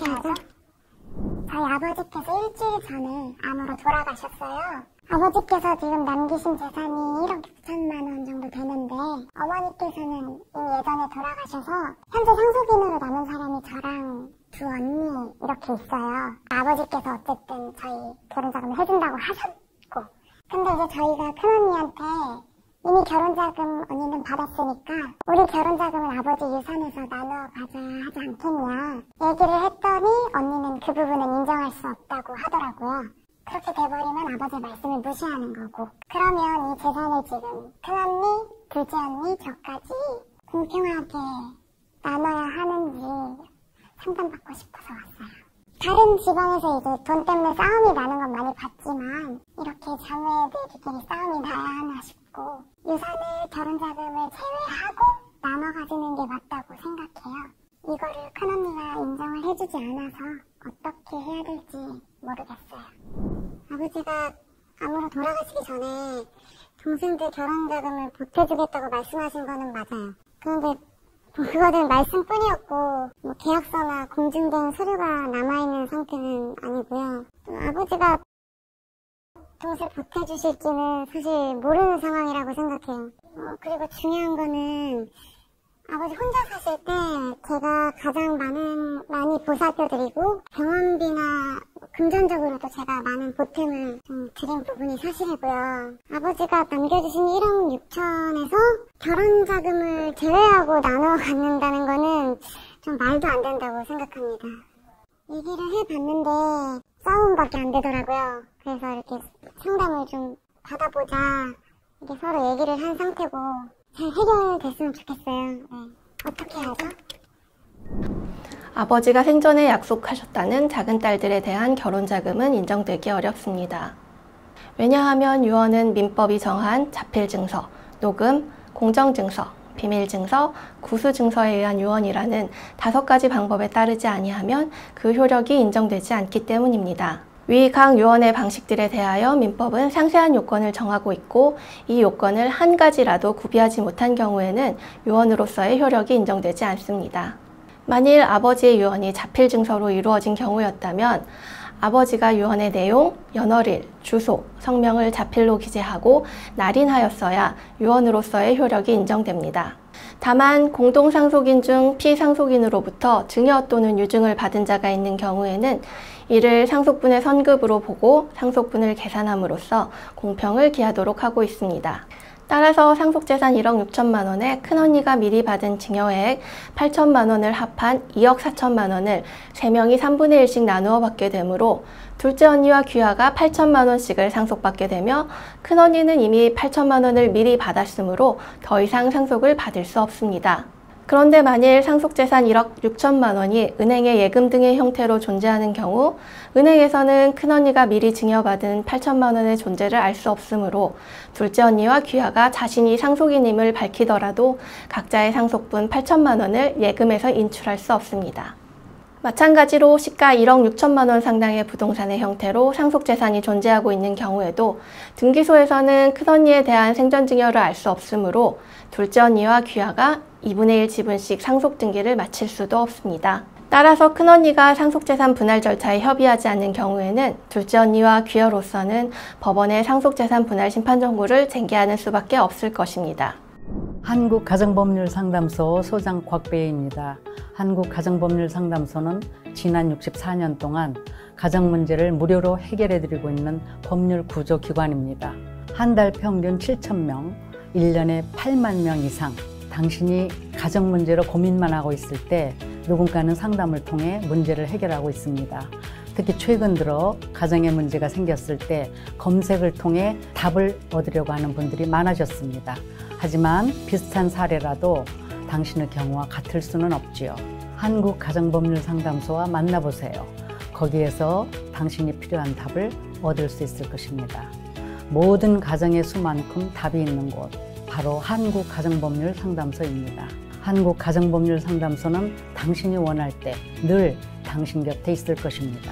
어떻게 하죠? 저희 아버지께서 일주일 전에 암으로 돌아가셨어요. 아버지께서 지금 남기신 재산이 1억 6천만 원 정도 되는데 어머니께서는 이미 예전에 돌아가셔서 현재 상속인으로 남은 사람이 저랑 두 언니 이렇게 있어요. 아버지께서 어쨌든 저희 결혼자금을 해준다고 하셨고, 근데 이제 저희가 큰언니한테 이미 결혼자금 언니는 받았으니까 우리 결혼자금을 아버지 유산에서 나눠 가자 하지 않겠냐 얘기를 했더니 언니는 그 부분은 인정할 수 없다고 하더라고요. 그렇게 돼버리면 아버지의 말씀을 무시하는 거고, 그러면 이 재산을 지금 큰언니, 둘째 언니, 저까지 공평하게 나눠야 하는지 상담받고 싶어서 왔어요. 다른 집안에서 이제 돈 때문에 싸움이 나는 건 많이 봤지만 이렇게 자매들끼리 싸움이 나야 하나 싶고, 유산을 결혼자금을 제외하고 나눠 가지는 게 맞다고 생각해요. 이거를 큰언니가 인정을 해주지 않아서 어떻게 해야 될지 모르겠어요. 아버지가 암으로 돌아가시기 전에 동생들 결혼자금을 보태주겠다고 말씀하신 거는 맞아요. 그런데 그거는 말씀뿐이었고 계약서나 공증된 서류가 남아있는 상태는 아니고요. 아버지가 돈을 보태주실지는 사실 모르는 상황이라고 생각해요. 그리고 중요한 거는 아버지 혼자 사실 때 제가 가장 많이 보살펴드리고 병원비나 금전적으로도 제가 많은 보탬을 좀 드린 부분이 사실이고요. 아버지가 남겨주신 1억 6천에서 결혼자금을 제외하고 나눠 갖는다는 거는 좀 말도 안 된다고 생각합니다. 얘기를 해봤는데 싸움밖에 안 되더라고요. 그래서 이렇게 상담을 좀 받아보자 이렇게 서로 얘기를 한 상태고 잘 해결됐으면 좋겠어요. 네. 어떻게 하죠? 아버지가 생전에 약속하셨다는 작은 딸들에 대한 결혼자금은 인정되기 어렵습니다. 왜냐하면 유언은 민법이 정한 자필증서, 녹음, 공정증서, 비밀증서, 구수증서에 의한 유언이라는 5가지 방법에 따르지 아니하면 그 효력이 인정되지 않기 때문입니다. 위 각 유언의 방식들에 대하여 민법은 상세한 요건을 정하고 있고, 이 요건을 한 가지라도 구비하지 못한 경우에는 유언으로서의 효력이 인정되지 않습니다. 만일 아버지의 유언이 자필증서로 이루어진 경우였다면 아버지가 유언의 내용, 연월일, 주소, 성명을 자필로 기재하고 날인하였어야 유언으로서의 효력이 인정됩니다. 다만 공동상속인 중 피상속인으로부터 증여 또는 유증을 받은 자가 있는 경우에는 이를 상속분의 선급으로 보고 상속분을 계산함으로써 공평을 기하도록 하고 있습니다. 따라서 상속재산 1억 6천만 원에 큰언니가 미리 받은 증여액 8천만 원을 합한 2억 4천만 원을 3명이 3분의 1씩 나누어 받게 되므로 둘째 언니와 귀하가 8천만 원씩을 상속받게 되며 큰언니는 이미 8천만 원을 미리 받았으므로 더 이상 상속을 받을 수 없습니다. 그런데 만일 상속재산 1억 6천만 원이 은행의 예금 등의 형태로 존재하는 경우 은행에서는 큰언니가 미리 증여받은 8천만 원의 존재를 알 수 없으므로 둘째 언니와 귀하가 자신이 상속인임을 밝히더라도 각자의 상속분 8천만 원을 예금에서 인출할 수 없습니다. 마찬가지로 시가 1억 6천만 원 상당의 부동산의 형태로 상속재산이 존재하고 있는 경우에도 등기소에서는 큰언니에 대한 생전증여를 알 수 없으므로 둘째 언니와 귀하가 2분의 1 지분씩 상속등기를 마칠 수도 없습니다. 따라서 큰언니가 상속재산 분할 절차에 협의하지 않는 경우에는 둘째 언니와 귀하로서는 법원에 상속재산 분할 심판 청구를 제기하는 수밖에 없을 것입니다. 한국가정법률상담소 소장 곽배희입니다. 한국가정법률상담소는 지난 64년 동안 가정 문제를 무료로 해결해드리고 있는 법률 구조 기관입니다. 한 달 평균 7,000명, 1년에 8만 명 이상, 당신이 가정 문제로 고민만 하고 있을 때 누군가는 상담을 통해 문제를 해결하고 있습니다. 특히 최근 들어 가정에 문제가 생겼을 때 검색을 통해 답을 얻으려고 하는 분들이 많아졌습니다. 하지만 비슷한 사례라도 당신의 경우와 같을 수는 없지요. 한국가정법률상담소와 만나보세요. 거기에서 당신이 필요한 답을 얻을 수 있을 것입니다. 모든 가정의 수만큼 답이 있는 곳, 바로 한국가정법률상담소입니다. 한국가정법률상담소는 당신이 원할 때 늘 당신 곁에 있을 것입니다.